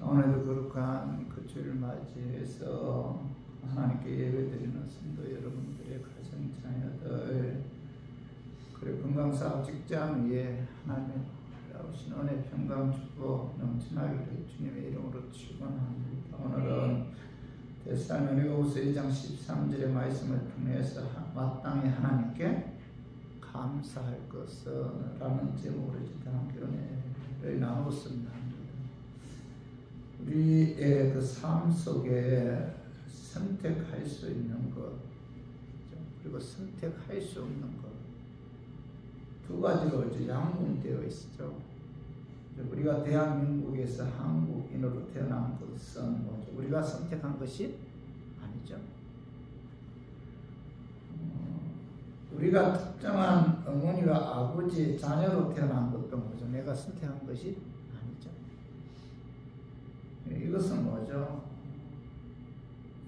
오늘도 거룩한 그 주를 맞이해서 하나님께 예배드리는 성도 여러분들의 가정 자녀들, 그리고 건강사업 직장 위에 하나님의 오신 은혜 평강 주고 넘쳐나기를 주님의 이름으로 축원합니다. 오늘은 데살로니가후서 2장 13절의 말씀을 통해서 마땅히 하나님께 감사할 것은 라는 제목으로 함께 은혜를 나누었습니다. 우리의 그 삶 속에 선택할 수 있는 것, 그리고 선택할 수 없는 것, 두 가지로 이제 양분되어 있죠. 우리가 대한민국에서 한국인으로 태어난 것은 뭐죠? 우리가 선택한 것이 아니죠. 우리가 특정한 어머니와 아버지의 자녀로 태어난 것도 뭐죠? 내가 선택한 것이 아니죠. 이것은 뭐죠?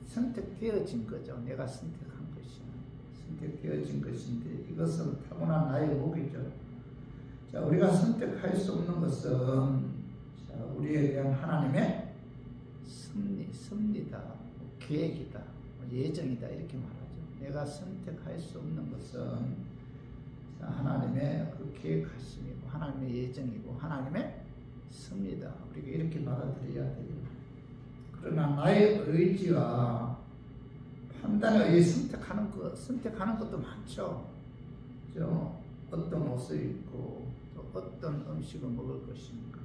선택되어진 거죠. 내가 선택한 것이 선택되어진 것인데, 이것은 타고난 나의 복이죠. 자, 우리가 선택할 수 없는 것은 우리에 대한 하나님의 섭리다, 계획이다, 예정이다, 이렇게 말하죠. 내가 선택할 수 없는 것은 하나님의 그 계획하심이고 하나님의 예정이고 하나님의 섭리다, 우리가 이렇게 받아들여야 돼요. 그러나 나의 의지와 판단에 의해 선택하는 것도 많죠. 그죠? 어떤 옷을 입고 또 어떤 음식을 먹을 것인가,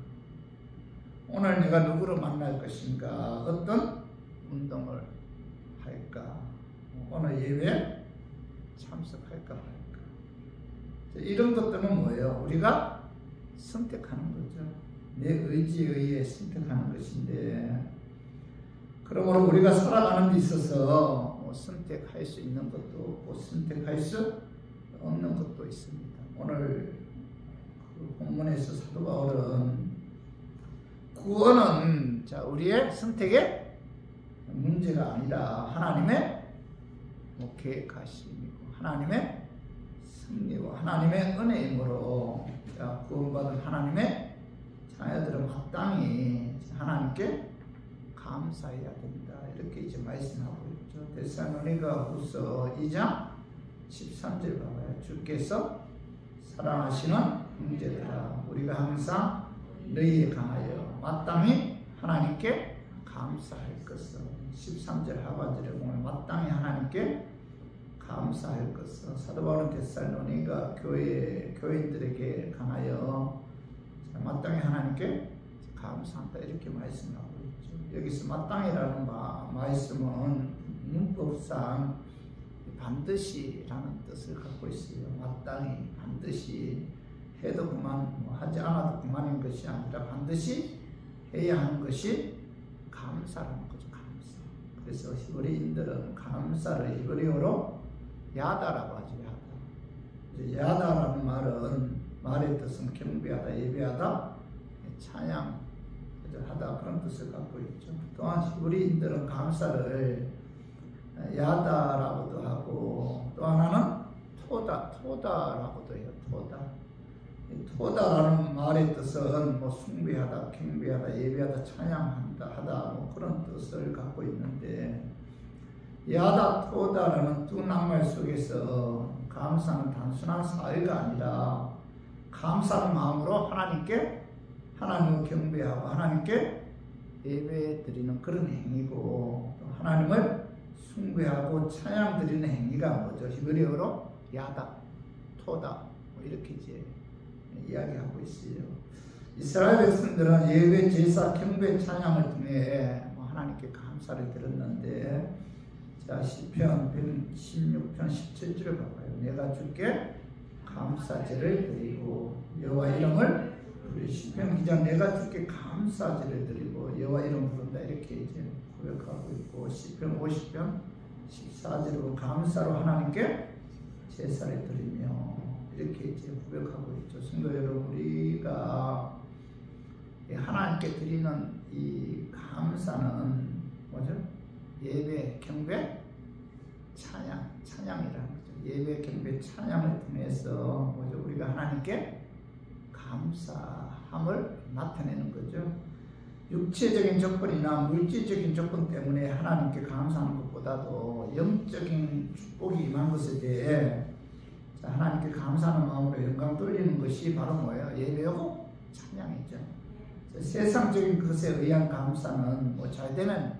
오늘 내가 누구를 만날 것인가, 어떤 운동을 할까, 오늘 예배에 참석할까 말까, 이런 것들은 뭐예요? 우리가 선택하는 거죠. 내 의지에 의해 선택하는 것인데, 그러므로 우리가 살아가는 데 있어서 선택할 수 있는 것도 없고 선택할 수 없는 것도 있습니다. 오늘 그 본문에서 사도 바울은 구원은 우리의 선택의 문제가 아니라 하나님의 계획하심이고 하나님의 섭리고 하나님의 은혜이므로 구원받은 하나님의 자녀들은 마땅히 하나님께 감사해야 된다, 이렇게 이제 말씀하고 있죠. 데살로니가후서 2장 13절 봐봐요. 주께서 사랑하시는 형제들아, 우리가 항상 너희에 강하여 마땅히 하나님께 감사할 것은, 13절 하반절에 보면 마땅히 하나님께 감사할 것은, 사도 바울은 데살로니가 교인들에게 강하여 마땅히 하나님께 감사한다, 이렇게 말씀하고 있죠. 여기서 마땅히라는 말씀은 문법상 반드시라는 뜻을 갖고 있어요. 마땅히, 반드시 해도 그만, 하지 않아도 그만인 것이 아니라 반드시 해야 하는 것이 감사라는 거죠. 감사. 그래서 히브리인들은 감사를 히브리어로 야다라고 하죠. 야다라는 말의 뜻은 경배하다, 예배하다, 찬양 하다, 그런 뜻을 갖고 있죠. 또한 히브리인들은 감사를 야다라고도 하고, 또 하나는 토다라고도 해요. 토다라는 말의 뜻은 숭배하다, 경배하다, 예배하다, 찬양하다, 그런 뜻을 갖고 있는데, 야다, 토다라는 두 낱말 속에서 감사는 단순한 사회가 아니라 감사한 마음으로 하나님을 경배하고 하나님께 예배 드리는 그런 행위고, 또 하나님을 숭배하고 찬양 드리는 행위가 뭐죠? 히브리어로 야다, 토다, 이렇게 이제 이야기하고 있어요. 이스라엘 백성들은 예배, 제사, 경배, 찬양을 통해 하나님께 감사를 드렸는데, 자, 시편 116편 17절을 봐봐요. 내가 주께 감사제를 드리고 여호와 이름을, 시편 기자 내가 주께 감사제를 드리고 여호와 이름 부른다, 이렇게 이제 고백하고 있고, 시편 50편 14절로 감사로 하나님께 제사를 드리며, 이렇게 이제 고백하고 있죠. 성도 여러분, 우리가 하나님께 드리는 이 감사는 뭐죠? 예배, 경배, 찬양이라는 거죠. 예배, 경배, 찬양을 통해서 뭐죠? 우리가 하나님께 감사함을 나타내는 거죠. 육체적인 조건이나 물질적인 조건 때문에 하나님께 감사하는 것보다도 영적인 축복이 임한 것에 대해 하나님께 감사하는 마음으로 영광 돌리는 것이 바로 뭐예요? 예배하고 찬양이죠. 세상적인 것에 의한 감사는 뭐 잘 되면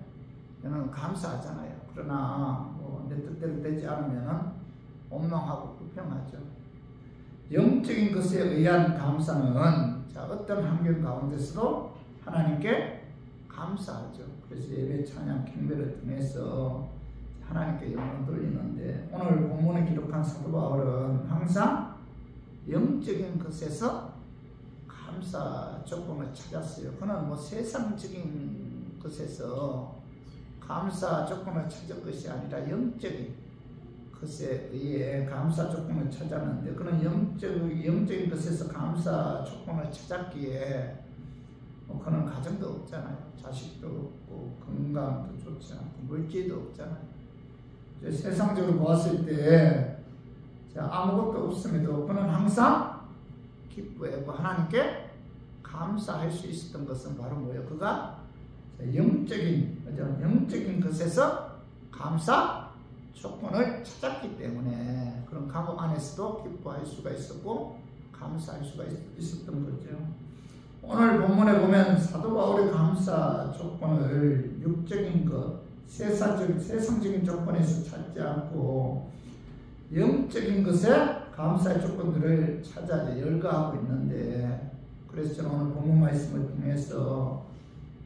저는 감사하잖아요. 그러나 뭐 내 뜻대로 되지 않으면 원망하고 불평하죠. 영적인 것에 의한 감사는 어떤 환경 가운데서도 하나님께 감사하죠. 그래서 예배, 찬양, 경배를 통해서 하나님께 영광을 돌리는데, 오늘 본문에 기록한 사도 바울은 항상 영적인 것에서 감사 조건을 찾았어요. 그는 뭐 세상적인 것에서 감사 조건을 찾은 것이 아니라 영적인 것에 의해 감사 조건을 찾았는데, 그는 영적인 것에서 감사 조건을 찾았기에 그는 가정도 없잖아요. 자식도 없고 건강도 좋지 않고 물질도 없잖아요. 세상적으로 보았을 때 아무것도 없음에도 그는 항상 기뻐하고 하나님께 감사할 수 있었던 것은 바로 뭐예요? 그가 영적인 것에서 감사 조건을 찾았기 때문에 그런 감옥 안에서도 기뻐할 수가 있었고 감사할 수가 있었던 거죠. 오늘 본문에 보면 사도 바울의 감사 조건을 육적인 것, 세상적인 조건에서 찾지 않고 영적인 것에 감사의 조건들을 찾아 열거하고 있는데, 그래서 저는 오늘 본문 말씀을 통해서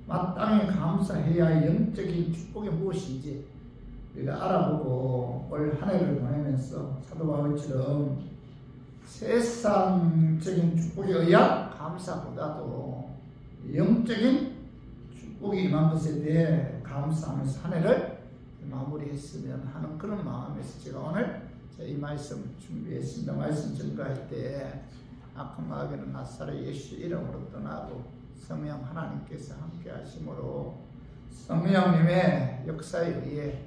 마땅히 감사해야 할 영적인 축복이 무엇인지 우리가 알아보고 올 한 해를 보내면서 사도 바울처럼 세상적인 축복에 의한 감사보다도 영적인 축복이 임한 것에 대해 감사하면서 한 해를 마무리했으면 하는 그런 마음에서 제가 오늘 이 말씀 준비했습니다. 말씀 전가할 때 악한 마귀는 나사렛 예수 이름으로 떠나고 성령 하나님께서 함께 하심으로 성령님의 역사에 의해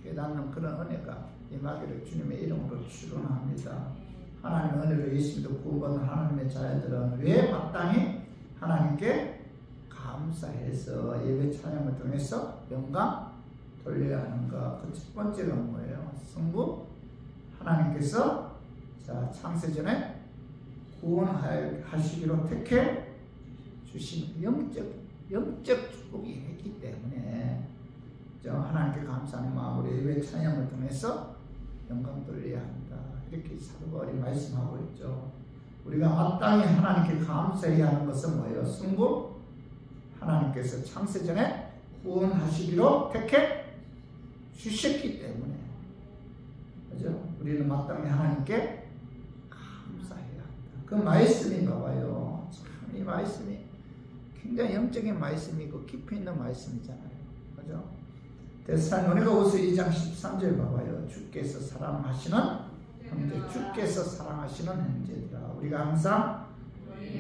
깨닫는 그런 은혜가 임하기를 주님의 이름으로 축원합니다. 하나님의 은혜로 예수님도 구원받은 하나님의 자녀들은 왜 마땅히 하나님께 감사해서 예배 찬양을 통해서 영광 돌려야 하는가? 그 첫 번째가 뭐예요? 성부 하나님께서 창세전에 구원하시기로 택해 주신 영적 축복이 있기 때문에 하나님께 감사하는 마음으로 예배 찬양을 통해서 영광 돌려야 한다. 이렇게 사도 바울이 말씀하고 있죠. 우리가 마땅히 하나님께 감사해야 하는 것은 뭐예요? 성부 하나님께서 창세전에 구원하시기로 택해 주셨기 때문에, 그죠? 우리는 마땅히 하나님께 감사해야 한다. 그 말씀이 봐봐요. 참 이 말씀이 굉장히 영적인 말씀이고 깊이 있는 말씀이잖아요. 그죠? 데살로니가후서 2장 13절 봐봐요. 주께서 사랑하시는 형제, 주께서 사랑하시는 형제들아, 우리가 항상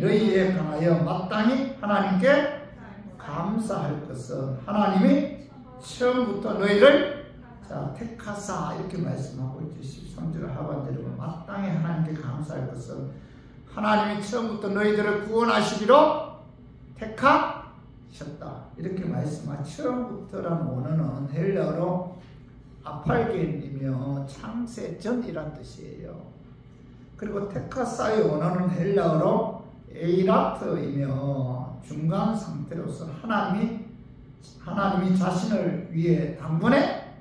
너희에 관하여 마땅히 하나님께 감사할 것은 하나님이 처음부터 너희를 택하사, 이렇게 말씀하고 있죠. 13절 하반절에 보면 마땅히 하나님께 감사할 것은 하나님이 처음부터 너희들을 구원하시기로 택하셨다, 이렇게 말씀하죠. 처음부터라는 원어는 헬라어로 아팔겐이며 창세전이란 뜻이에요. 그리고 테카사의 원어는 헬라어로 에이라트이며 중간 상태로서 하나님이 자신을 위해 단번에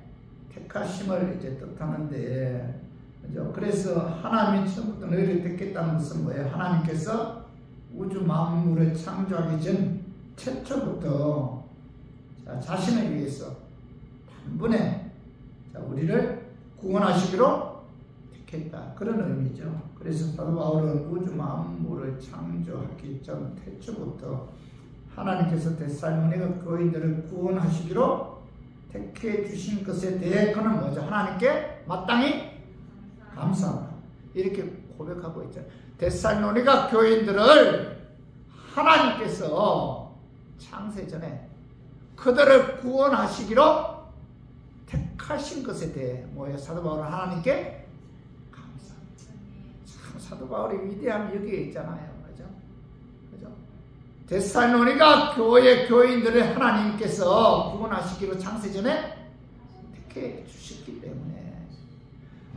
택하심을 이제 뜻하는데, 그죠? 그래서 하나님이 처음부터 너희를 택했다는 것은 뭐예요? 하나님께서 우주 만물을 창조하기 전 최초부터 자신을 위해서 단번에 우리를 구원하시기로 택했다, 그런 의미죠. 그래서 사도 바울은 우주 만물을 창조하기 전 태초부터 하나님께서 데살로니가 교인들을 구원하시기로 택해 주신 것에 대해 그는 뭐죠? 하나님께 마땅히 감사한다, 이렇게 고백하고 있잖아요. 데살로니가 교인들을 하나님께서 창세전에 그들을 구원하시기로 택하신 것에 대해 뭐예요? 사도 바울은 하나님께 감사합니다. 참 사도 바울의 위대함이 여기에 있잖아요. 그죠? 그죠? 데살로니가 교회 교인들을 하나님께서 구원하시기로 창세전에 택해 주셨기 때문에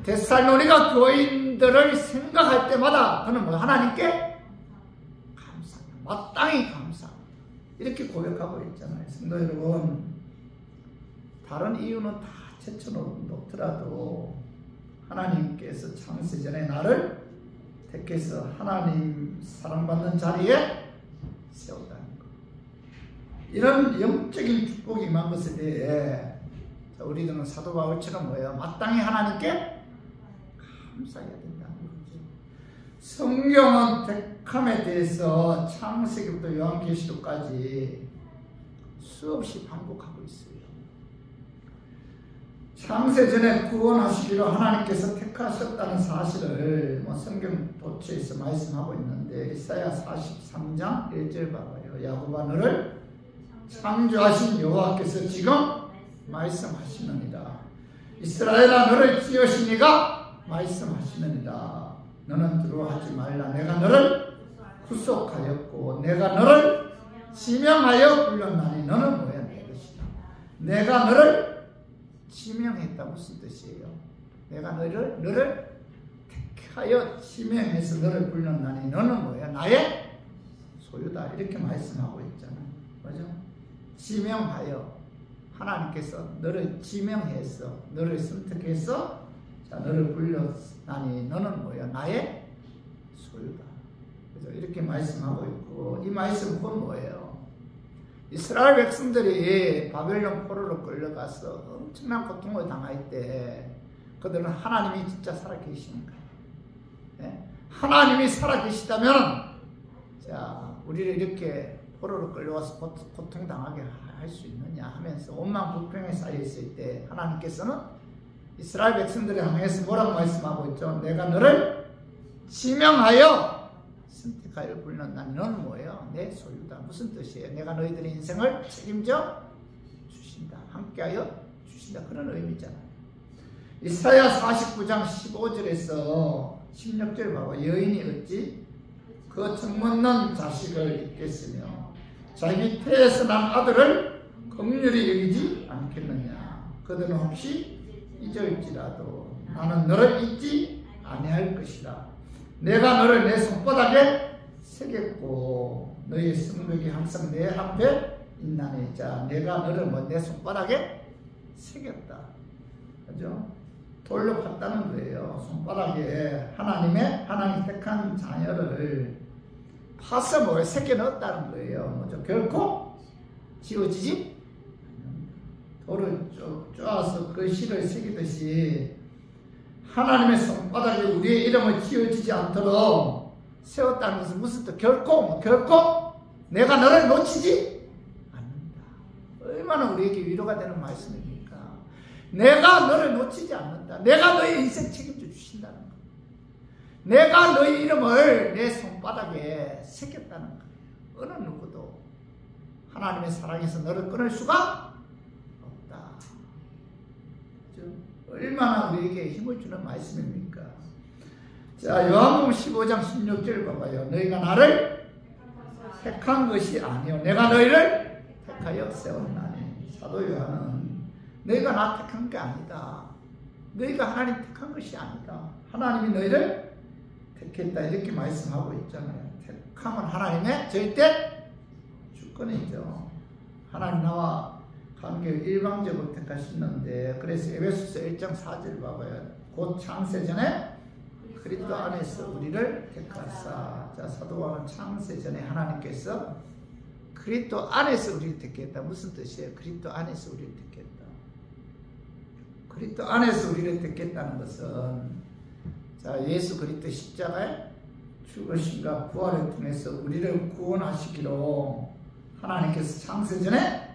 데살로니가 교인들을 생각할 때마다 그는 뭐 하나님께 감사합니다. 마땅히 감사합니다. 이렇게 고백하고 있잖아요. 성도 여러분, 다른 이유는 다 제쳐놓더라도 하나님께서 창세전에 나를 택해서 하나님 사랑받는 자리에 세웠다는 것. 이런 영적인 축복이 임한 것에 대해 우리들은 사도 바울처럼 뭐예요? 마땅히 하나님께 감사해야 된다는 거죠. 성경은 택함에 대해서 창세기부터 요한계시록까지 수없이 반복하고 있어요. 창세전에 구원하시기로 하나님께서 택하셨다는 사실을 성경 도처에서 말씀하고 있는데 이사야 43장 1절 봐봐요. 야곱아 너를 창조하신 여호와께서 지금 말씀하시느니라. 이스라엘아 너를 지으신 이가 말씀하시느니라. 너는 두려워하지 말라. 내가 너를 구속하였고 내가 너를 지명하여 불렀나니 너는 뭐야? 내 것이다. 내가 너를 지명했다. 무슨 뜻이에요? 내가 너를 택하여 지명해서 너를 불렀나니 너는 뭐야? 나의 소유다. 이렇게 말씀하고 있잖아요. 그죠? 지명하여 하나님께서 너를 지명해서 너를 선택해서 자 너를 불렀나니 너는 뭐야? 나의 소유다. 그죠? 이렇게 말씀하고 있고 이 말씀은 뭐예요? 이스라엘 백성들이 바벨론 포로로 끌려가서 엄청난 고통을 당할 때 그들은 하나님이 진짜 살아계시는 거예요. 네? 하나님이 살아계시다면 자 우리를 이렇게 포로로 끌려와서 고통당하게 할 수 있느냐 하면서 원망 불평에 쌓여 있을 때 하나님께서는 이스라엘 백성들을 향해서 뭐라고 말씀하고 있죠? 내가 너를 지명하여 선택하여 불렀나니 너는 뭐예요? 내 소유다. 무슨 뜻이에요? 내가 너희들의 인생을 책임져 주신다. 함께하여 주신다. 그런 의미잖아요. 이사야 49장 15절에서 16절 봐봐. 여인이 어찌 그 정없는 자식을 잊겠으며 자기 태에서 난 아들을 긍휼히 여기지 않겠느냐. 그들은 혹시 잊을지라도 나는 너를 잊지 아니할 것이다. 내가 너를 내 손바닥에 새겼고 너의 성벽이 항상 내 앞에 있나니. 자, 내가 너를 내 손바닥에 새겼다. 그죠? 돌로 팠다는 거예요. 손바닥에 하나님 택한 자녀를 파서 뭐에 새겨 넣었다는 거예요. 뭐죠? 결코 지워지지 돌을 쪼아서 그 실을 새기듯이 하나님의 손바닥에 우리의 이름을 지어지지 않도록 세웠다는 것은 무슨 뜻? 결코 내가 너를 놓치지 않는다. 얼마나 우리에게 위로가 되는 말씀입니까? 내가 너를 놓치지 않는다. 내가 너의 인생 책임져 주신다는 것. 내가 너의 이름을 내 손바닥에 새겼다는 거예요. 어느 누구도 하나님의 사랑에서 너를 끊을 수가 없다. 얼마나 우리에게 힘을 주는 말씀입니까? 자, 요한복음 15장 16절 봐봐요. 너희가 나를 택한 것이 아니요 내가 너희를 택하여 세웠나니. 사도 요한은 너희가 나 택한 게 아니다. 너희가 하나님 택한 것이 아니다. 하나님이 너희를 택했다. 이렇게 말씀하고 있잖아요. 택함은 하나님의 절대 주권이죠. 하나님 나와 관계를 일방적으로 택하셨는데 그래서 에베소서 1장 4절 봐봐요. 곧 창세전에 그리스도 안에서 우리를 택하사. 자, 사도 바울은 창세전에 하나님께서 그리스도 안에서 우리를 택했다. 무슨 뜻이에요? 그리스도 안에서 우리를 택했다. 그리스도 안에서 우리를 택했다는 것은 자, 예수 그리스도 십자가의 죽으심과 부활을 통해서 우리를 구원하시기로 하나님께서 창세전에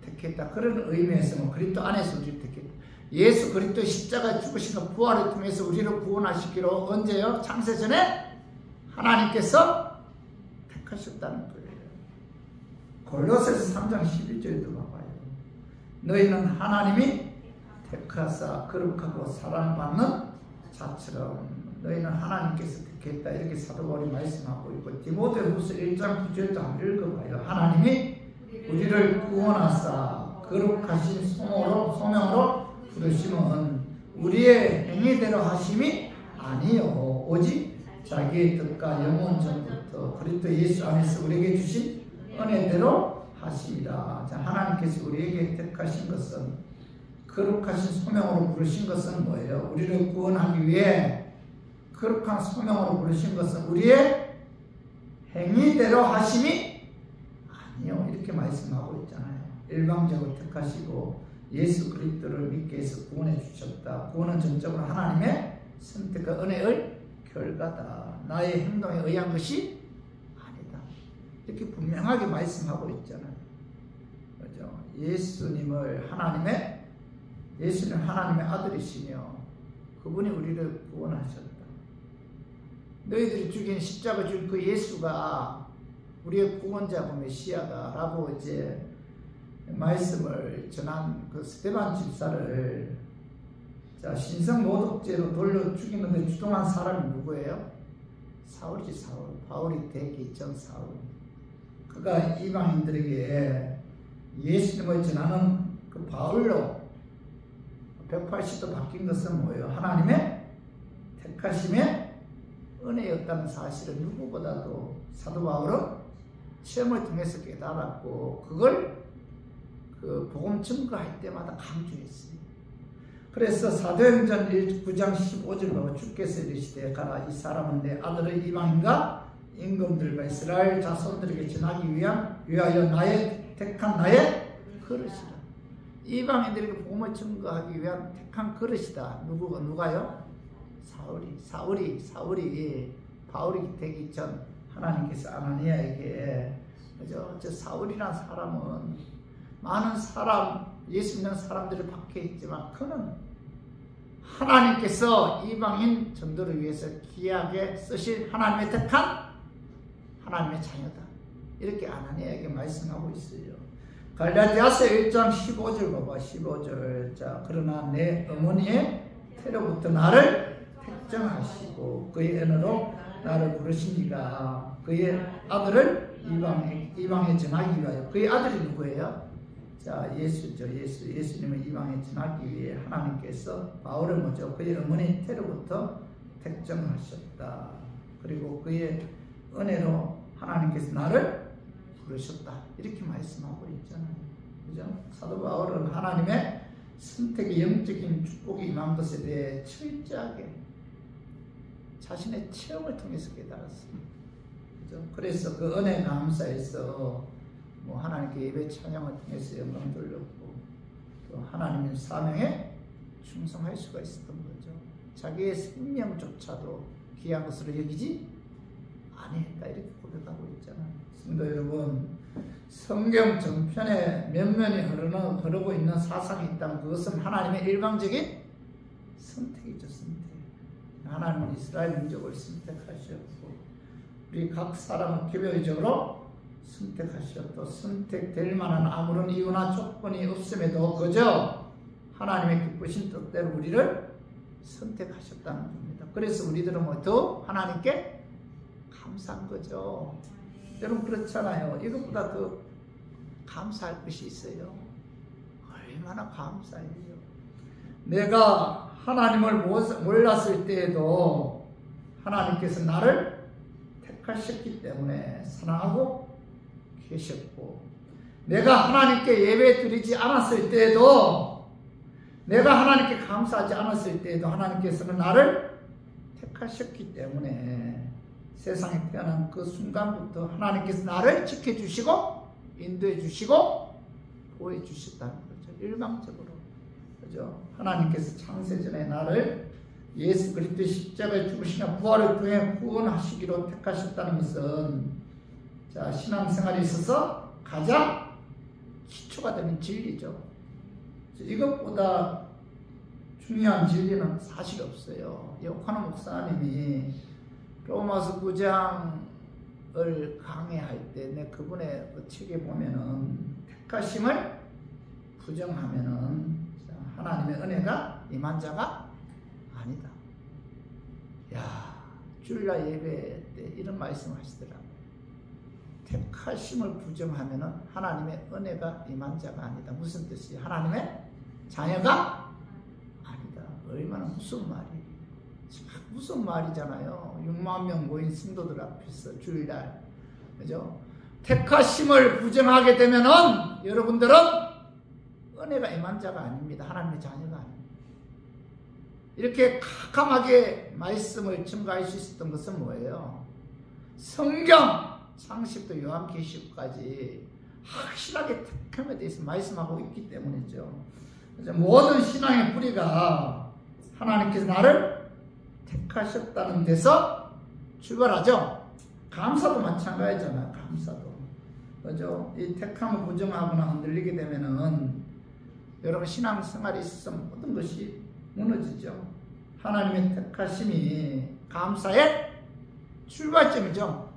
택했다. 그런 의미에서는 그리스도 안에서 우리를 택했다. 예수 그리스도의 십자가의 죽으심과 부활을 통해서 우리를 구원하시기로 언제요? 창세전에 하나님께서 택하셨다는 거예요. 골로새서 3장 11절도 봐봐요. 너희는 하나님이 택하사 거룩하고 사랑받는 자처럼 너희는 하나님께서 택했다. 이렇게 사도 바울이 말씀하고 있고, 디모데후서 1장 9절도 한번 읽어봐요. 하나님이 우리를 구원하사 거룩하신 소명으로 부르심은 우리의 행위대로 하심이 아니요 오직 자기의 뜻과 영원 전부터 그리스도 예수 안에서 우리에게 주신 은혜대로 하심이라. 자, 하나님께서 우리에게 택하신 것은, 거룩하신 소명으로 부르신 것은 뭐예요? 우리를 구원하기 위해 거룩한 소명으로 부르신 것은 우리의 행위대로 하심이 아니요, 이렇게 말씀하고 있잖아요. 일방적으로 택하시고 예수 그리스도를 믿게 해서 구원해 주셨다. 구원은 전적으로 하나님의 선택과 은혜의 결과다. 나의 행동에 의한 것이 아니다. 이렇게 분명하게 말씀하고 있잖아요. 그렇죠? 예수님 하나님의 아들이시며 그분이 우리를 구원하셨다. 너희들이 죽인 십자가 줄 그 예수가 우리의 구원자고 메시아다라고 이제 말씀을 전한 그 스데반 집사를, 자, 신성 모독죄로 돌려 죽이는데 주동한 사람이 누구예요? 사울이지, 사울. 바울이 되기 전 사울. 그가 이방인들에게 예수님을 전하는 그 바울로 180도 바뀐 것은 뭐예요? 하나님의 택하심의 은혜였다는 사실을 누구보다도 사도 바울은 체험을 통해서 깨달았고, 그걸 그 복음 증거할 때마다 강조했어요. 그래서 사도행전 9장 15절 보면 주께서 이르시되 가라, 이 사람은 내 아들의 이방인과 임금들과 이스라엘 자손들에게 전하기 위하여 나의 택한 나의 그릇이다. 이방인들에게 복음을 증거하기 위한 택한 그릇이다. 누가요? 사울이 바울이 되기 전 하나님께서 아나니아에게, 그죠? 저 사울이라는 사람은 많은 예수 믿는 사람들을 박해했지만 그는 하나님께서 이방인 전도를 위해서 귀하게 쓰신 하나님의 택한 하나님의 자녀다. 이렇게 아나니아에게 말씀하고 있어요. 갈라디아서 1장 15절 봐봐. 15절. 자, 그러나 내 어머니의 태로부터 나를 택정하시고 그의 은혜로 나를 부르시니가 그의 아들을 이방에 전하기 위하여. 그의 아들이 누구예요? 자, 예수죠. 예수님을 이방에 전하기 위해 하나님께서 바울을 먼저 그의 어머니 태로부터 택정하셨다. 그리고 그의 은혜로 하나님께서 나를 부르셨다. 이렇게 말씀하고 있잖아요. 그죠? 사도 바울은 하나님의 선택의 영적인 축복이 임한 것에 대해 철저하게 자신의 체험을 통해서 깨달았습니다. 그죠? 그래서 그 은혜 감사에서 하나님께 예배 찬양을 통해서 영광 돌렸고, 또 하나님의 사명에 충성할 수가 있었던 거죠. 자기의 생명조차도 귀한 것으로 여기지 아니했다. 이렇게 고백하고 있잖아요. 성도 여러분, 성경 전편에 면면이 흐르고 있는 사상이 있다면 그것은 하나님의 일방적인 선택이죠. 선택. 하나님은 이스라엘 민족을 선택하셨고 우리 각 사람은 개별적으로 선택하셨고, 선택될 만한 아무런 이유나 조건이 없음에도 그저 하나님의 기쁘신 뜻대로 우리를 선택하셨다는 겁니다. 그래서 우리들은 더 하나님께 감사한 거죠. 여러분 그렇잖아요. 이것보다 더 감사할 것이 있어요. 얼마나 감사해요. 내가 하나님을 몰랐을 때에도 하나님께서 나를 택하셨기 때문에 사랑하고 계셨고, 내가 하나님께 예배 드리지 않았을 때에도, 내가 하나님께 감사하지 않았을 때에도 하나님께서는 나를 택하셨기 때문에 세상에 태어난 그 순간부터 하나님께서 나를 지켜주시고 인도해 주시고 보호해 주셨다는 거죠. 일방적으로. 그죠? 하나님께서 창세전에 나를 예수 그리스도의 십자가에 죽으시며 부활을 통해 구원하시기로 택하셨다는 것은, 자, 신앙생활에 있어서 가장 기초가 되는 진리죠. 이것보다 중요한 진리는 사실 없어요. 요하나 목사님이 로마서 9장을 강해할 때 그분의 그 책에 보면은 택하심을 부정하면은 하나님의 은혜가 임한 자가 아니다. 야, 주일날 예배 때 이런 말씀을 하시더라고요. 택하심을 부정하면은 하나님의 은혜가 임한 자가 아니다. 무슨 뜻이에요? 하나님의 자녀가 아니다. 얼마나 무슨 말이에요? 무슨 말이잖아요. 6만 명 모인 성도들 앞에서 주일날, 그죠? 택하심을 부정하게 되면은 여러분들은 은혜가 임한 자가 아닙니다. 하나님의 자녀가 아닙니다. 이렇게 캄캄하게 말씀을 증거할 수 있었던 것은 뭐예요? 성경 창세부터 요한계시록까지 확실하게 택함에 대해서 말씀하고 있기 때문이죠. 모든 신앙의 뿌리가 하나님께서 나를 택하셨다는 데서 출발하죠. 감사도 마찬가지잖아요. 감사도. 그죠? 이 택함을 부정하거나 흔들리게 되면은 여러분 신앙생활에 있어서 모든 것이 무너지죠. 하나님의 택하심이 감사의 출발점이죠.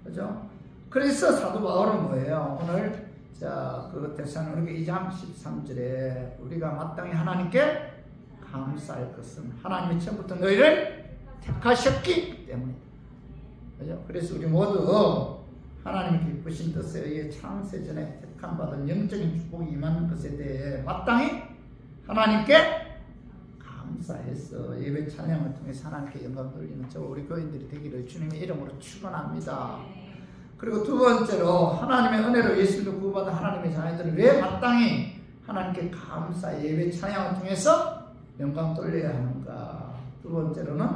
그죠? 그래서 사도 바울은 뭐예요? 오늘 데살로니가 2장 13절에 우리가 마땅히 하나님께 감사할 것은 하나님이 처음부터 너희를 택하셨기 때문이다. 그죠? 그래서 우리 모두 하나님의 기쁘신 뜻에 의해 창세전에 택함받은 영적인 축복이 임한 것에 대해 마땅히 하나님께 감사해서 예배 찬양을 통해서 하나님께 영광 돌리는 저 우리 교인들이 되기를 주님의 이름으로 축원합니다. 그리고 두 번째로 하나님의 은혜로 예수님을 구원받은 하나님의 자녀들은 왜 마땅히 하나님께 감사 예배 찬양을 통해서 영광 돌려야 하는가? 두 번째로는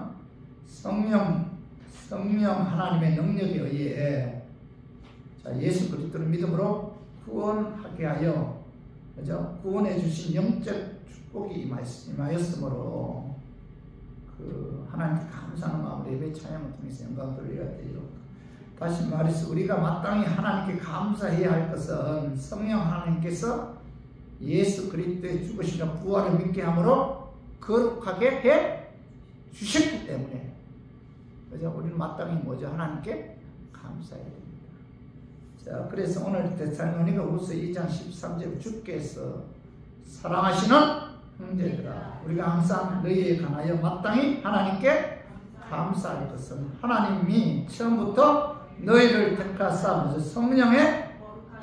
성령 하나님의 능력에 의해 예수 그리스도를 믿음으로 구원하게 하여, 그죠? 구원해 주신 영적 축복이 임하였으므로 하나님께 감사하는 마음으로 예배 찬양을 통해서 영광 돌려야 돼요. 다시 말해서 우리가 마땅히 하나님께 감사해야 할 것은 성령 하나님께서 예수 그리스도의 죽으심과 부활을 믿게 함으로 거룩하게 해 주셨기 때문에, 그죠? 우리는 마땅히 뭐죠? 하나님께 감사해야 됩니다. 자, 그래서 오늘 데살로니가 후서 2장 13절 주께서 사랑하시는 형제들아, 우리가 항상 너희에 관하여 마땅히 하나님께 감사할 것은 하나님이 처음부터 너희를 택하사 성령에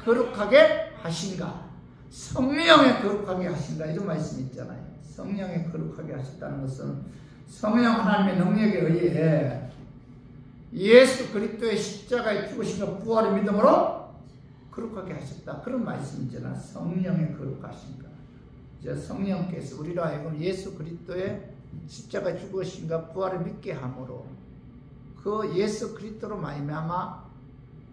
거룩하게 하신가, 성령에 거룩하게 하신가, 이런 말씀이 있잖아요. 성령에 거룩하게 하셨다는 것은 성령 하나님의 능력에 의해 예수 그리스도의 십자가의 죽으심과 부활의 믿음으로 거룩하게 하셨다, 그런 말씀이잖아. 성령의 거룩하신가. 성령께서 우리로 하여금 예수 그리스도의 십자가 죽으심과 부활을 믿게 함으로 그 예수 그리스도로 말미암아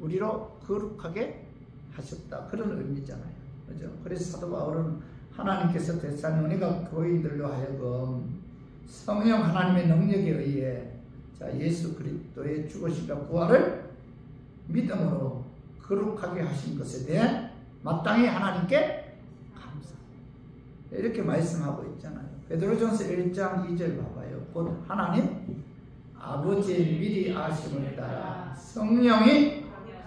우리로 거룩하게 하셨다, 그런 의미잖아요. 그죠? 그래서 사도 바울은 하나님께서 데살로니가 교인들로 하여금 성령 하나님의 능력에 의해 예수 그리스도의 죽으심과 부활을 믿음으로 거룩하게 하신 것에 대해 마땅히 하나님께 감사, 이렇게 말씀하고 있잖아요. 베드로전서 1장 2절 봐봐요. 곧 하나님 아버지의 미리 아심을 따라 성령이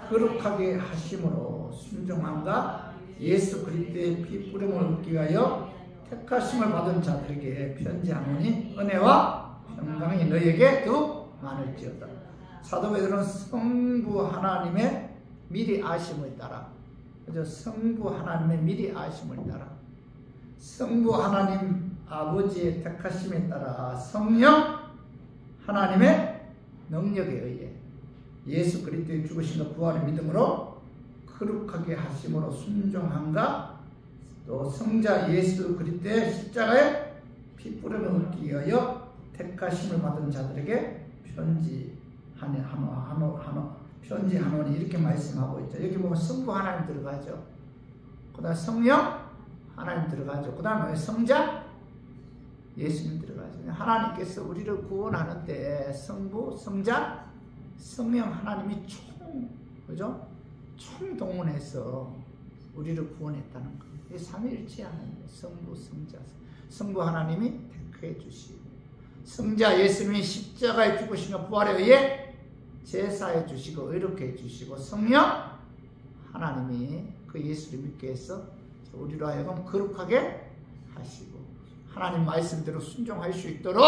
거룩하게 하심으로 순종함과 예수 그리스도의 피 뿌림을 얻기 위하여 택하심을 받은 자들에게 편지하노니 은혜와 평강이 너희에게 더욱 많을지어다. 사도 베드로는 성부 하나님의 미리 아심을 따라, 그죠? 성부 하나님의 미리 아심을 따라, 성부 하나님 아버지의 택하심에 따라 성령 하나님의 능력에 의해 예수 그리스도의 죽으심과 부활의 믿음으로 거룩하게 하심으로 순종함과 또 성자 예수 그리스도의 십자가에 피 뿌림을 얻기 위하여 택하심을 받은 자들에게 편지하노니 이렇게 말씀하고 있죠. 여기 보면 성부 하나님 들어가죠. 그 다음에 성령 하나님 들어가죠. 그 다음에 성자 예수님 들어가죠. 하나님께서 우리를 구원하는데 성부, 성자, 성령 하나님이 그죠? 총동원해서 우리를 구원했다는 거예요. 삼위일체하는 성부, 성자, 성부 하나님이 택해 주시고, 성자 예수님이 십자가에 죽으심과 부활에 의해 제사해 주시고 의롭게 해 주시고, 성령 하나님이 그 예수를 믿게 해서 우리로 하여금 거룩하게 하시고 하나님 말씀대로 순종할 수 있도록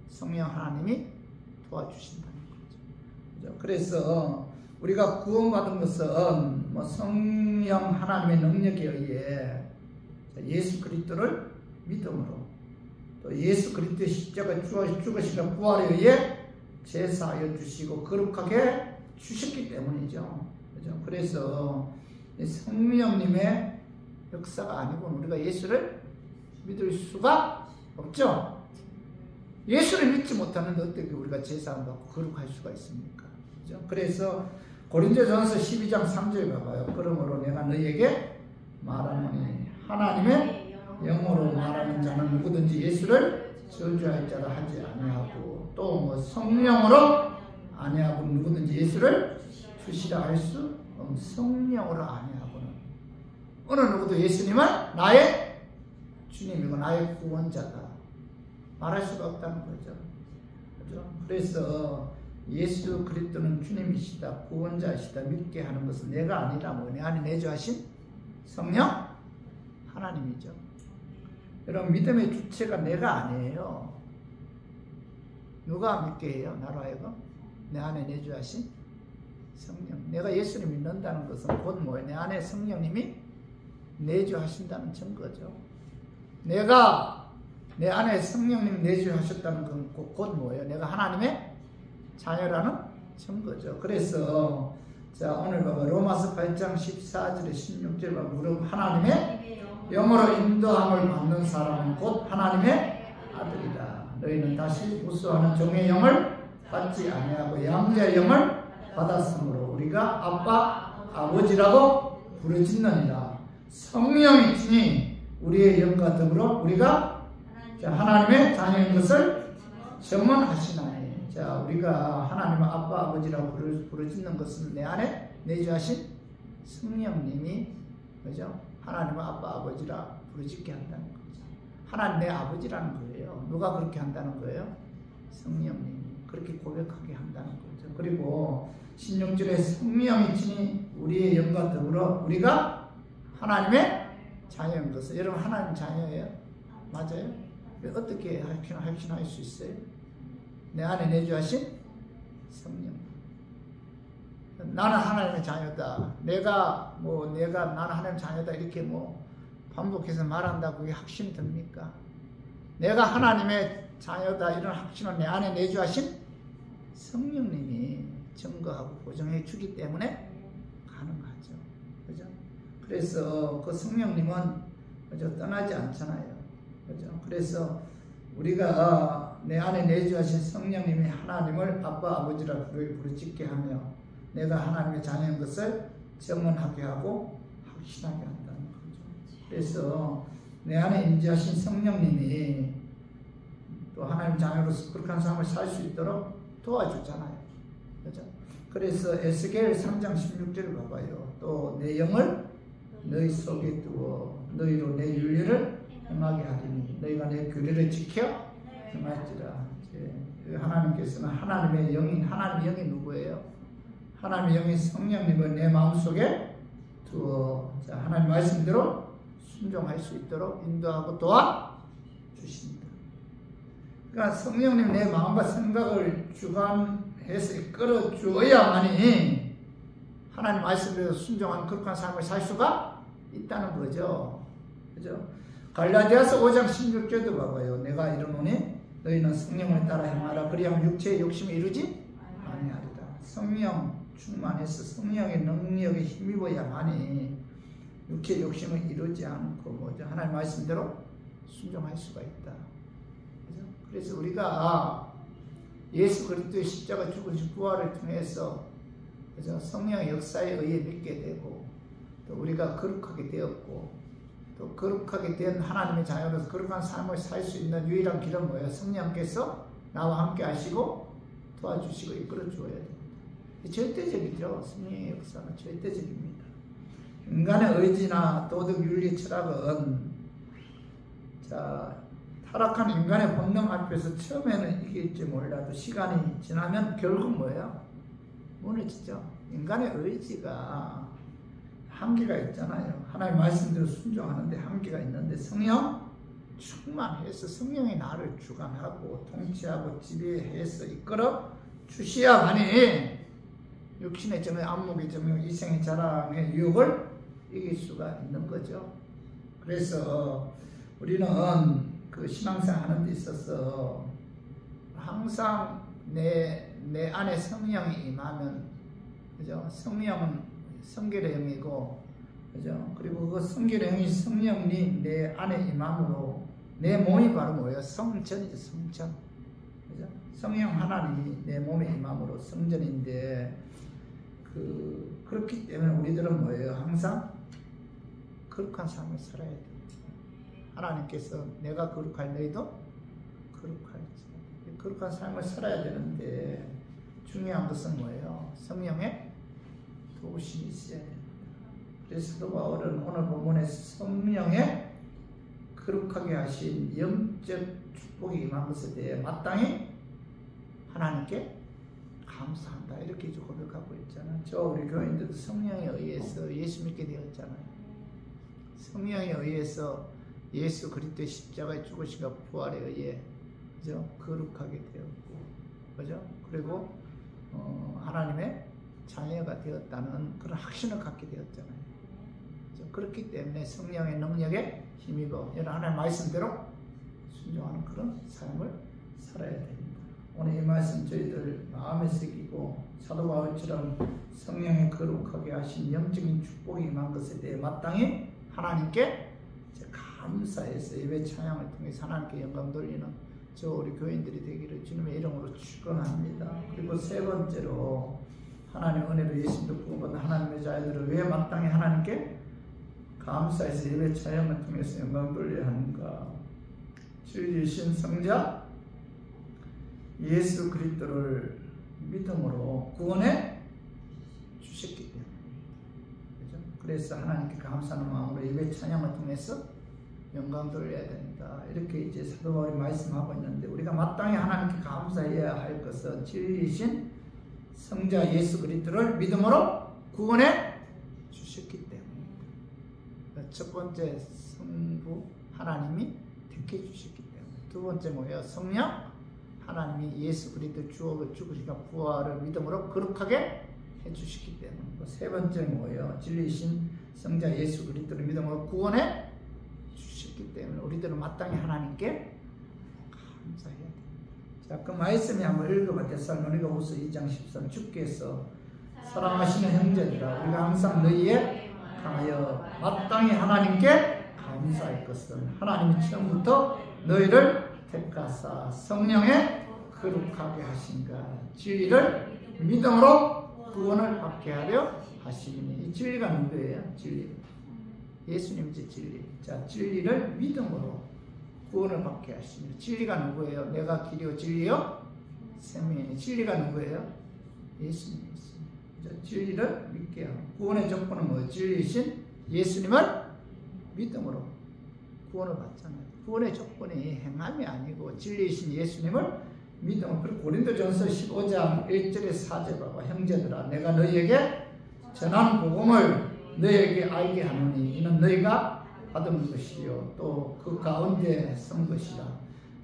성령 하나님이 도와주신다는 거죠. 그래서 우리가 구원받은 것은 뭐 성령 하나님의 능력에 의해 예수 그리스도를 믿음으로 또 예수 그리스도의 십자가 죽으시는 부활에 의해 제사하여 주시고 거룩하게 주셨기 때문이죠. 그죠? 그래서 성령님의 역사가 아니고 우리가 예수를 믿을 수가 없죠. 예수를 믿지 못하는데 어떻게 우리가 제사함 받고 거룩할 수가 있습니까? 그죠? 그래서 고린도전서 12장 3절 봐봐요. 그러므로 내가 너희에게 말하노니 하나님의 영으로 말하는 자는 누구든지 예수를 저주할 자라 하지 아니하고 또 뭐 성령으로 아니하고 누구든지 예수를 주시라 할 수 없는 성령으로 아니하고는 어느 누구도 예수님은 나의 주님이고 나의 구원자다 말할 수가 없다는 거죠. 그죠? 그래서 예수 그리스도는 주님이시다 구원자이시다 믿게 하는 것은 내가 아니라 뭐 내 안에 내주하신 성령 하나님이죠. 여러분 믿음의 주체가 내가 아니에요. 누가 믿게 해요? 나로 하여금 내 안에 내주하신 성령. 내가 예수를 믿는다는 것은 곧 뭐예요? 내 안에 성령님이 내주하신다는 증거죠. 내가 내 안에 성령님이 내주하셨다는 건 곧 뭐예요? 내가 하나님의 자녀라는 증거죠. 그래서 자 오늘 봐봐 로마서 8장 14절에 16절 봐봐 무릇 하나님의 영으로 인도함을 받는 사람은 곧 하나님의 아들이다. 너희는 다시 무수하는 종의 영을 받지 아니하고 양자의 영을 받았으므로 우리가 아빠 아버지라고 부르짖느니라. 성령이 주니 우리의 영과 더불어 우리가 하나님의 자녀인 것을 증언하시나니. 자 우리가 하나님의 아빠 아버지라고 부르짖는 것은 내 안에 내주하신 성령님이 그죠? 하나님의 아빠 아버지라 부르짖게 한다는 거죠. 하나님 내 아버지라는 거예요. 누가 그렇게 한다는 거예요? 성령님이 그렇게 고백하게 한다는 거죠. 그리고 16절에 성령이 친히 우리의 영과 더불어 우리가 하나님의 자녀인 것을. 여러분 하나님 자녀예요? 맞아요? 어떻게 확신할 수 있어요? 내 안에 내주하신 성령. 나는 하나님의 자녀다. 내가 나는 하나님의 자녀다. 이렇게 반복해서 말한다고 그게 확신이 듭니까? 내가 하나님의 자녀다. 이런 확신을 내 안에 내주하신 성령님이 증거하고 보증해 주기 때문에 가능하죠. 그죠? 그래서 그 성령님은 그죠? 떠나지 않잖아요. 그죠? 그래서 우리가 내 안에 내주하신 성령님이 하나님을 아빠 아버지라 부르짖게 하며 내가 하나님의 자녀인 것을 증언하게 하고 확신하게 한다는 거죠. 그래서 내 안에 임재하신 성령님이 또 하나님 자녀로서 거룩한 삶을 살 수 있도록 도와주잖아요. 그죠? 그래서 에스겔 3장 16절을 봐봐요. 또 내 영을 너희 속에 두어 너희로 내 윤리를 행하게 하리니 너희가 내 규례를 지켜 행할지라. 하나님께서는 하나님의 영인 하나님의 영이 누구예요? 하나님의 영이 성령님을 내 마음속에 두어 하나님 말씀대로 순종할 수 있도록 인도하고 도와주십니다. 그러니까 성령님 내 마음과 생각을 주관해서 이끌어 주어야만이 하나님 말씀대로 순종하는 거룩한 삶을 살 수가 있다는 거죠. 그죠? 갈라디아서 5장 16절도 봐봐요. 내가 이르노니 너희는 성령을 따라 행하라. 그리하면 육체의 욕심을 이루지 아니하리라. 성령 충만해서 성령의 능력에 힘입어야만이 육체의 욕심을 이루지 않고 하나님 말씀대로 순종할 수가 있다. 그죠? 그래서 우리가 예수 그리스도의 십자가 죽으신 부활을 통해서 그죠? 성령의 역사에 의해 믿게 되고 또 우리가 거룩하게 되었고 또 거룩하게 된 하나님의 자녀로서 거룩한 삶을 살 수 있는 유일한 길은 뭐예요? 성령께서 나와 함께 하시고 도와주시고 이끌어 주어야 됩니다. 절대적이죠. 성령의 역사는 절대적입니다. 인간의 의지나 도덕 윤리 철학은 타락한 인간의 본능 앞에서 처음에는 이길지 몰라도 시간이 지나면 결국 뭐예요? 무너지죠. 인간의 의지가 한계가 있잖아요. 하나님의 말씀대로 순종하는데 한계가 있는데 성령 충만해서 성령이 나를 주관하고 통치하고 지배해서 이끌어 주시야만이 육신의 정욕, 안목의 정욕, 이생의 자랑의 유혹을 이길 수가 있는 거죠. 그래서 우리는 그 신앙생활 하는 데 있어서 항상 내 안에 성령이 임하면, 그죠? 성령은 성결의 영이고, 그죠? 그리고 그 성결의 영이 성령이 내 안에 임함으로 내 몸이 바로 뭐예요? 성전이죠, 성전. 그죠? 성령 하나님이 내 몸에 임함으로 성전인데, 그렇기 때문에 우리들은 뭐예요? 항상 거룩한 삶을 살아야 돼요. 하나님께서 내가 거룩할 너희도 거룩할지. 거룩한 삶을 살아야 되는데, 중요한 것은 뭐예요? 성령의 도우심이 있어야 됩니다. 그래서 사도 바울은 오늘 본문에서 성령의 거룩하게 하신 영적 축복이 임한 것에 대해 마땅히 하나님께 감사한다, 이렇게 고백하고 있잖아요. 우리 교인들도 성령에 의해서 예수 믿게 되었잖아요. 성령에 의해서 예수 그리스도의 십자가의 죽으심과 부활에 의해, 그죠? 거룩하게 되었고, 그죠? 그리고 하나님의 자녀가 되었다는 그런 확신을 갖게 되었잖아요. 그죠? 그렇기 때문에 성령의 능력에 힘입어 하나님의 말씀대로 순종하는 그런 삶을 살아야 됩니다. 오늘 이 말씀 저희들 마음에 새기고 사도 바울처럼 성령의 거룩하게 하신 영적인 축복이 임한 것에 대해 마땅히 하나님께 감사해서 예배 찬양을 통해서 하나님께 영광 돌리는 우리 교인들이 되기를 주님의 이름으로 축원합니다. 그리고 세 번째로, 하나님 은혜로 예수님도 구원받은 하나님의 자녀들을 왜 마땅히 하나님께 감사해서 예배 찬양을 통해서 영광 돌려야 하는가? 주이신 성자 예수 그리스도를 믿음으로 구원해 주셨기 때문에, 그죠? 그래서 하나님께 감사하는 마음으로 예배 찬양을 통해서 영광 돌려야 된다, 이렇게 이제 사도 바울이 말씀하고 있는데, 우리가 마땅히 하나님께 감사해야 할 것은 진리이신 성자 예수 그리스도를 믿음으로 구원해 주셨기 때문입니다. 첫 번째, 성부 하나님이 택해 주셨기 때문에. 두 번째 뭐예요? 성령 하나님이 예수 그리스도 죽으시고 부활을 믿음으로 거룩하게 해주시기 때문이고, 세 번째 뭐예요? 진리이신 성자 예수 그리스도를 믿음으로 구원해 주셨기 때문에 우리들은 마땅히 하나님께 감사해야 됩니다. 자, 그 말씀이 한번 읽어봐. 데살로니가후서 2장 13. 주께서 사랑하시는 형제들아, 우리가 항상 너희에 강하여 마땅히 하나님께 감사할 것은 하나님이 처음부터 너희를 택하사 성령의 거룩하게 하신가 진리를 믿음으로 구원을 받게 하려 하시니. 이 진리가 누구예요? 진리, 예수님이지 진리. 자, 진리를 믿음으로 구원을 받게 하시니. 진리가 누구예요? 내가 길이요 진리요 생명이니. 진리가 누구예요? 예수님이십니다. 진리를 믿게 하고, 구원의 조건은 뭐예요? 진리이신 예수님을 믿음으로 구원을 받잖아요. 구원의 조건이 행함이 아니고 진리이신 예수님을 믿음으로. 그리고 고린도전서 15장 1절에 4절 봐봐. 형제들아, 내가 너희에게 전한 복음을 너희에게 알게 하노니 이는 너희가 받은 것이요 또 그 가운데 선 것이라.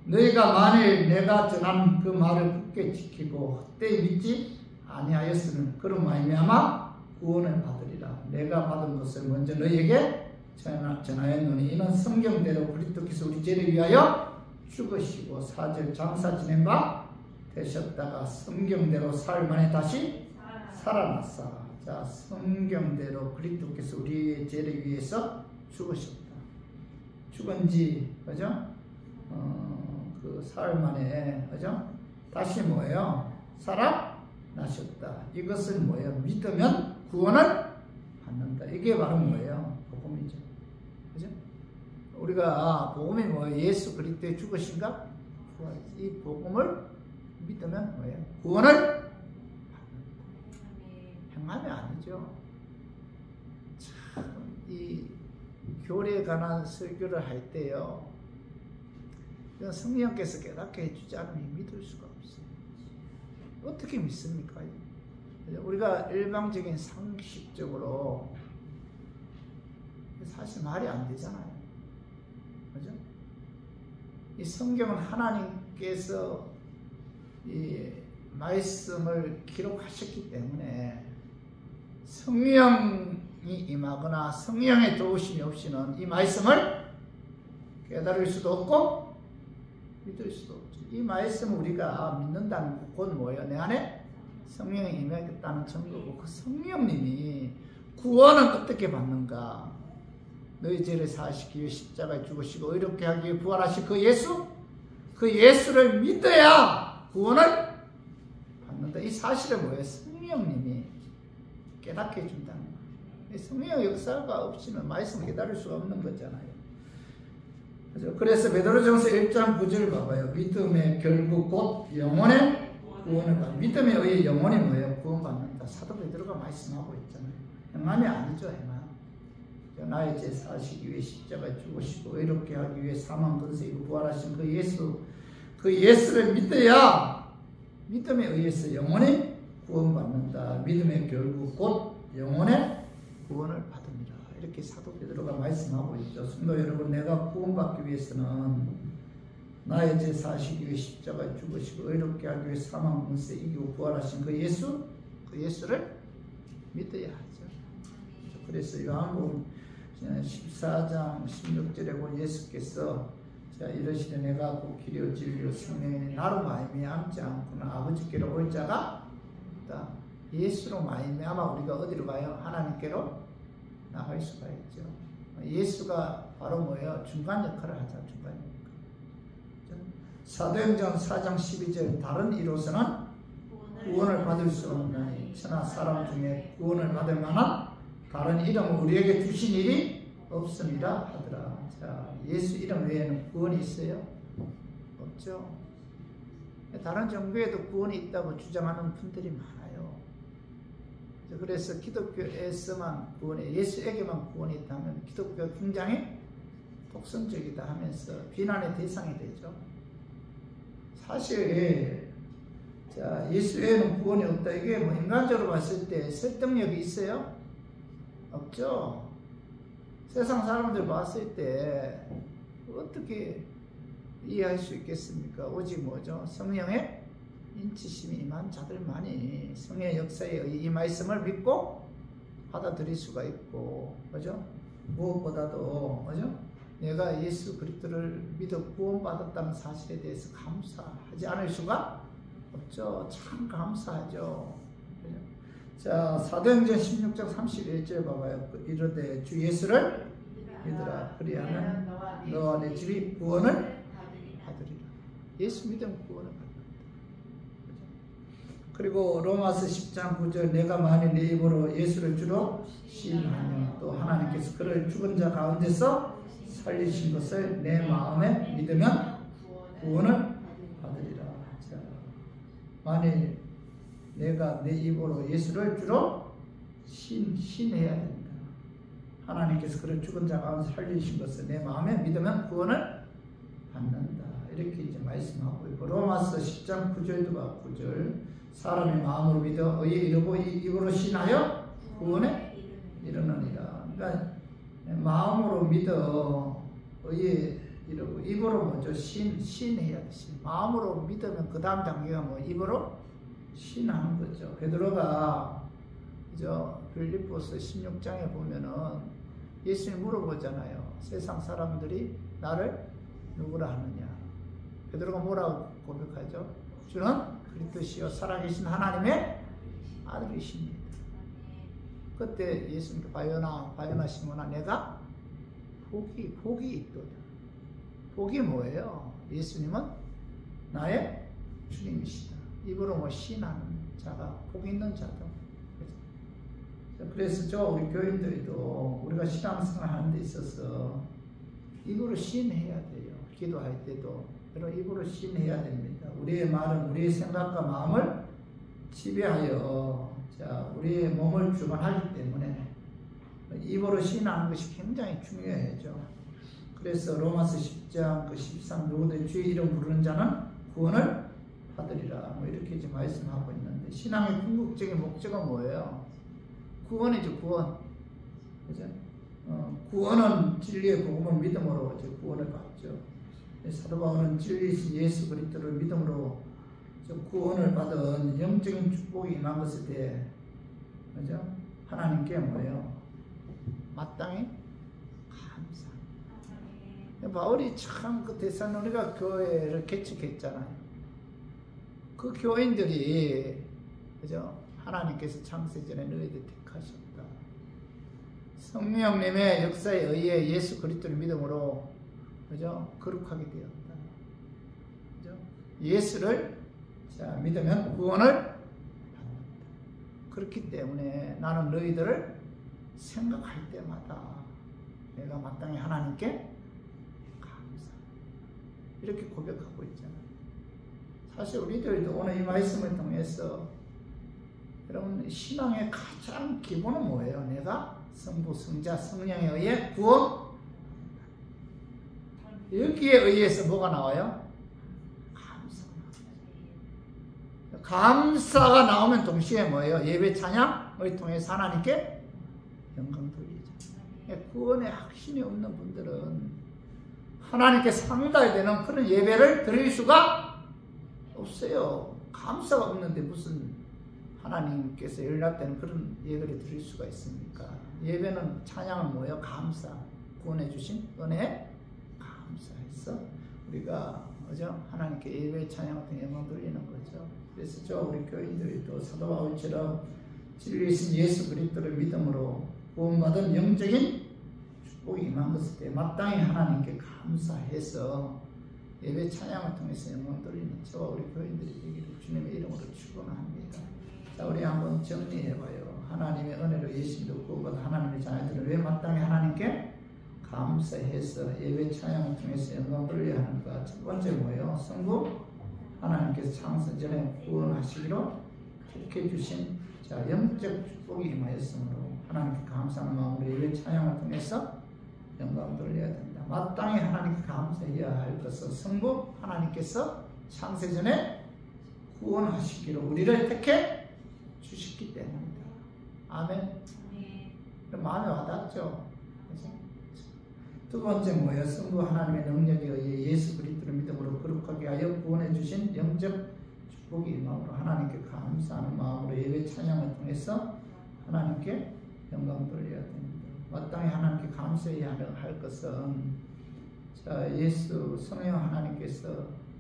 너희가 만일 내가 전한 그 말을 굳게 지키고 헛되이 믿지 아니하였으면 그런 말미암아 구원을 받으리라. 내가 받은 것을 먼저 너희에게 전하였노니 이는 성경대로 그리스도께서 우리 죄를 위하여 죽으시고 4절 장사 지낸 바 되셨다가 성경대로 사흘 만에 다시 살아났사. 자, 성경대로 그리스도께서 우리의 죄를 위해서 죽으셨다. 죽은 지, 그죠? 그 사흘 만에, 그죠? 다시 뭐예요? 살아나셨다. 이것을 뭐예요? 믿으면 구원을 받는다. 이게 바로 뭐예요? 복음이죠. 그죠? 우리가 복음이 뭐예요? 예수 그리스도의 죽으신가? 이 복음을 믿으면 뭐예요? 구원을 받는다. 행함이 아니죠. 참, 이 교리에 관한 설교를 할 때요, 성령께서 깨닫게 해주지 않으면 믿을 수가 없어요. 어떻게 믿습니까? 우리가 일방적인 상식적으로 사실 말이 안 되잖아요. 그죠? 이 성경은 하나님께서 이 말씀을 기록하셨기 때문에 성령이 임하거나 성령의 도우심이 없이는 이 말씀을 깨달을 수도 없고 믿을 수도 없죠. 이 말씀을 우리가 믿는다는 건 뭐예요? 내 안에 성령이 임하겠다는 증거고, 그 성령님이 구원은 어떻게 받는가? 너희 죄를 사하시기 위해 십자가에 죽으시고 의롭게 하기 위해 부활하신 그 예수? 그 예수를 믿어야 구원을 받는다. 이 사실은 뭐예요? 성령님이 깨닫게 해준다는 거예요. 성령의 역사가 없이는 말씀을 깨달을 수가 없는 거잖아요. 그래서 베드로전서 1장 9절 봐봐요. 믿음의 결국 곧 영혼의 구원을 받는다. 믿음에 의해 영혼이 뭐예요? 구원받는다. 사도 베드로가 말씀하고 있잖아요. 행함이 아니죠, 행함. 나의 죄 사하시기 위해 십자가에 죽으시고 의롭게 하기 위해 사망 근세이고 부활하신 그 예수, 그 예수를 믿어야 믿음에 의해서 영혼이 구원받는다. 믿음의 결국 곧 영혼의 구원을 받습니다. 이렇게 사도 베드로가 말씀하고 있죠. 성도 여러분, 내가 구원받기 위해서는 나의 죄 사하시기 위해 십자가에 죽으시고 의롭게 하기 위해 사망 근세 이기고 부활하신 그 예수, 그 예수를 믿어야 하죠. 그래서 요한복음 14장 16절에 보면 예수께서 이러시되 내가 곧 길이요 진리요 생명이니 나로 말미암지 않고는 아버지께로 올 자가 없다. 예수로 말미암아 우리가 어디로 가요? 하나님께로 나갈 수가 있죠. 예수가 바로 뭐예요? 중간 역할을 하죠. 중간 역할. 사도행전 4장 12절 다른 이로서는 구원을 받을 수 없나니 천하 사람 중에 구원을 받을 만한 다른 이름을 우리에게 주신 일이 없습니다 하더라. 자, 예수 이름 외에는 구원이 있어요? 없죠. 다른 종교에도 구원이 있다고 주장하는 분들이 많아요. 그래서 기독교에서만 구원이, 예수에게만 구원이 있다면 기독교가 굉장히 독선적이다 하면서 비난의 대상이 되죠. 사실 자, 예수 외에는 구원이 없다. 이게 뭐 인간적으로 봤을 때 설득력이 있어요? 없죠. 세상 사람들 봤을 때 어떻게 이해할 수 있겠습니까? 오직 뭐죠? 성령의 인치심이 임한 자들만이 성령의 역사에 의해 이 말씀을 믿고 받아들일 수가 있고, 그죠? 무엇보다도, 그죠? 내가 예수 그리스도를 믿어 구원받았다는 사실에 대해서 감사하지 않을 수가 없죠. 참 감사하죠. 그죠? 자, 사도행전 16장 31절 봐봐요. 이르되 주 예수를 믿으라. 그리하면 너와 내 집이 구원을 받으리라. 예수 믿으면 구원을 받는다. 그리고 로마서 10장 9절 내가 만일 내 입으로 예수를 주로 시인하며 또 하나님께서 그를 죽은 자 가운데서 살리신 것을 내 마음에 믿으면 구원을 받으리라. 자, 만일 내가 내 입으로 예수를 주로 신해야 된다. 하나님께서 그를 죽은 자 가운데 살리신 것을 내 마음에 믿으면 구원을 받는다. 이렇게 이제 말씀하고 있고, 로마서 10장 9절도 봐. 9절 사람의 마음으로 믿어 의에 이르고 입으로 신하여 구원에 이르느니라. 그러니까 마음으로 믿어 의에 이르고 입으로 먼저 신해야 돼. 마음으로 믿으면 그 다음 단계가 뭐 입으로 신하는 거죠. 베드로가 그죠? 빌립보서 16장에 보면은 예수님 물어보잖아요. 세상 사람들이 나를 누구라 하느냐. 베드로가 뭐라고 고백하죠? 주는 그리스도시요 살아계신 하나님의 아들이십니다. 그때 예수님께 바요나 시몬아 내가 복이 있도다. 복이 뭐예요? 예수님은 나의 주님이시다. 입으로 뭐 신하는 자가 복 있는 자다. 그래서 우리 교인들도 우리가 신앙생활 하는 데 있어서 입으로 신해야 돼요. 기도할 때도 여러분 입으로 신해야 됩니다. 우리의 말은 우리의 생각과 마음을 지배하여 우리의 몸을 주관하기 때문에 입으로 신하는 것이 굉장히 중요하죠. 그래서 로마서 10장 13 누구든 주의 이름 부르는 자는 구원을 받으리라. 뭐 이렇게 이제 말씀하고 있는데 신앙의 궁극적인 목적은 뭐예요? 구원이죠. 구원. 그죠? 구원은 진리의 복음을 믿음으로 이제 구원을 받죠. 사도 바울은 진리이신 예수 그리스도를 믿음으로 저 구원을 받은 영적인 축복이 임한 것에 대해, 그죠? 하나님께 뭐예요? 마땅히 감사. 바울이 참 그 데살로니가 교회를 개척했잖아요. 그 교인들이, 그죠? 하나님께서 창세전에 너희들 택하셨다. 성령님의 역사에 의해 예수 그리스도를 믿음으로, 그죠? 거룩하게 되었다. 그죠? 예수를 믿으면 구원을 받는다. 그렇기 때문에 나는 너희들을 생각할 때마다 내가 마땅히 하나님께 감사. 이렇게 고백하고 있잖아요. 사실 우리들도 오늘 이 말씀을 통해서 여러분 신앙의 가장 기본은 뭐예요? 내가 성부, 성자, 성령에 의해 구원. 여기에 의해서 뭐가 나와요? 감사가 나오면 동시에 뭐예요? 예배 찬양을 통해서 하나님께 영광 돌리죠. 구원에 확신이 없는 분들은 하나님께 상달되는 그런 예배를 드릴 수가 없어요. 감사가 없는데 무슨 하나님께서 연락되는 그런 예배를 드릴 수가 있습니까? 예배는 찬양은 뭐예요? 감사. 구원해 주신 은혜에 감사해서 우리가 그죠? 하나님께 예배 찬양을 통해 영광 돌리는 거죠. 그래서 우리 교인들이 또 사도 바울처럼 진리이신 예수 그리스도를 믿음으로 구원받은 영적인 축복이 임한 것에 대해 마땅히 하나님께 감사해서 예배 찬양을 통해서 영광 돌리는 저와 우리 교인들이 되기를 주님의 이름으로 축원합니다. 자, 우리 한번 정리해봐요. 하나님의 은혜로 예수님도 구원받은 하나님의 자녀들은 왜 마땅히 하나님께 감사해서 예배 찬양을 통해서 영광 돌려야 하는가? 첫 번째 뭐예요? 성부 하나님께서 창세 전에 구원하시기로 택해 주신 영적 축복이 임하였으므로 하나님께 감사하는 마음으로 예배 찬양을 통해서 영광 돌려야 됩니다. 마땅히 하나님께 감사해야 할 것은 성부 하나님께서 창세 전에 구원하시기로 우리를 택해 주셨기 때문입니다. 아멘. 마음에 와닿죠? 두 번째 뭐예요? 성부 하나님의 능력에 의해 예수 그리스도를 믿음으로 거룩하게 하여 구원해 주신 영적 축복이 임함으로 하나님께 감사하는 마음으로 예배 찬양을 통해서 하나님께 영광 돌려야 됩니다. 마땅히 하나님께 감사해야 할 것은 예수 성령 하나님께서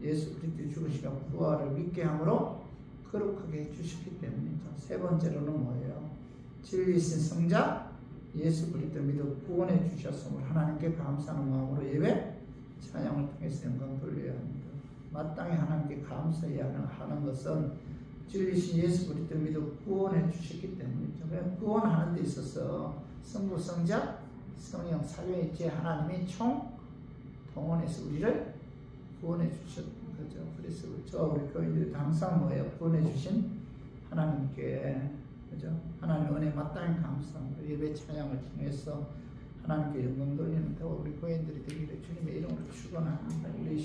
예수 그리스도의 죽으시고 부활을 믿게 함으로 거룩하게 해주셨기 때문이죠. 세 번째로는 뭐예요? 진리이신 성자 예수 그리스도를 믿어 구원해 주셨음을 하나님께 감사하는 마음으로 예배 찬양을 통해서 영광 돌려야 합니다. 마땅히 하나님께 감사해야 하는 것은 진리이신 예수 그리스도를 믿어 구원해 주셨기 때문이죠. 구원하는 데 있어서 성부, 성자, 성령, 삼위일체 하나님이 총 동원해서 우리를 구원해 주셨던 거죠. 그래서 저와 우리 교인들이 항상 뭐예요? 구원해 주신 하나님께, 그죠? 하나님의 은혜 마땅히 감사합니다. 예배 찬양을 통해서 하나님께 영광 돌리는 더 우리 교인들이 되기를 주님의 이름으로 축원합니다. 우리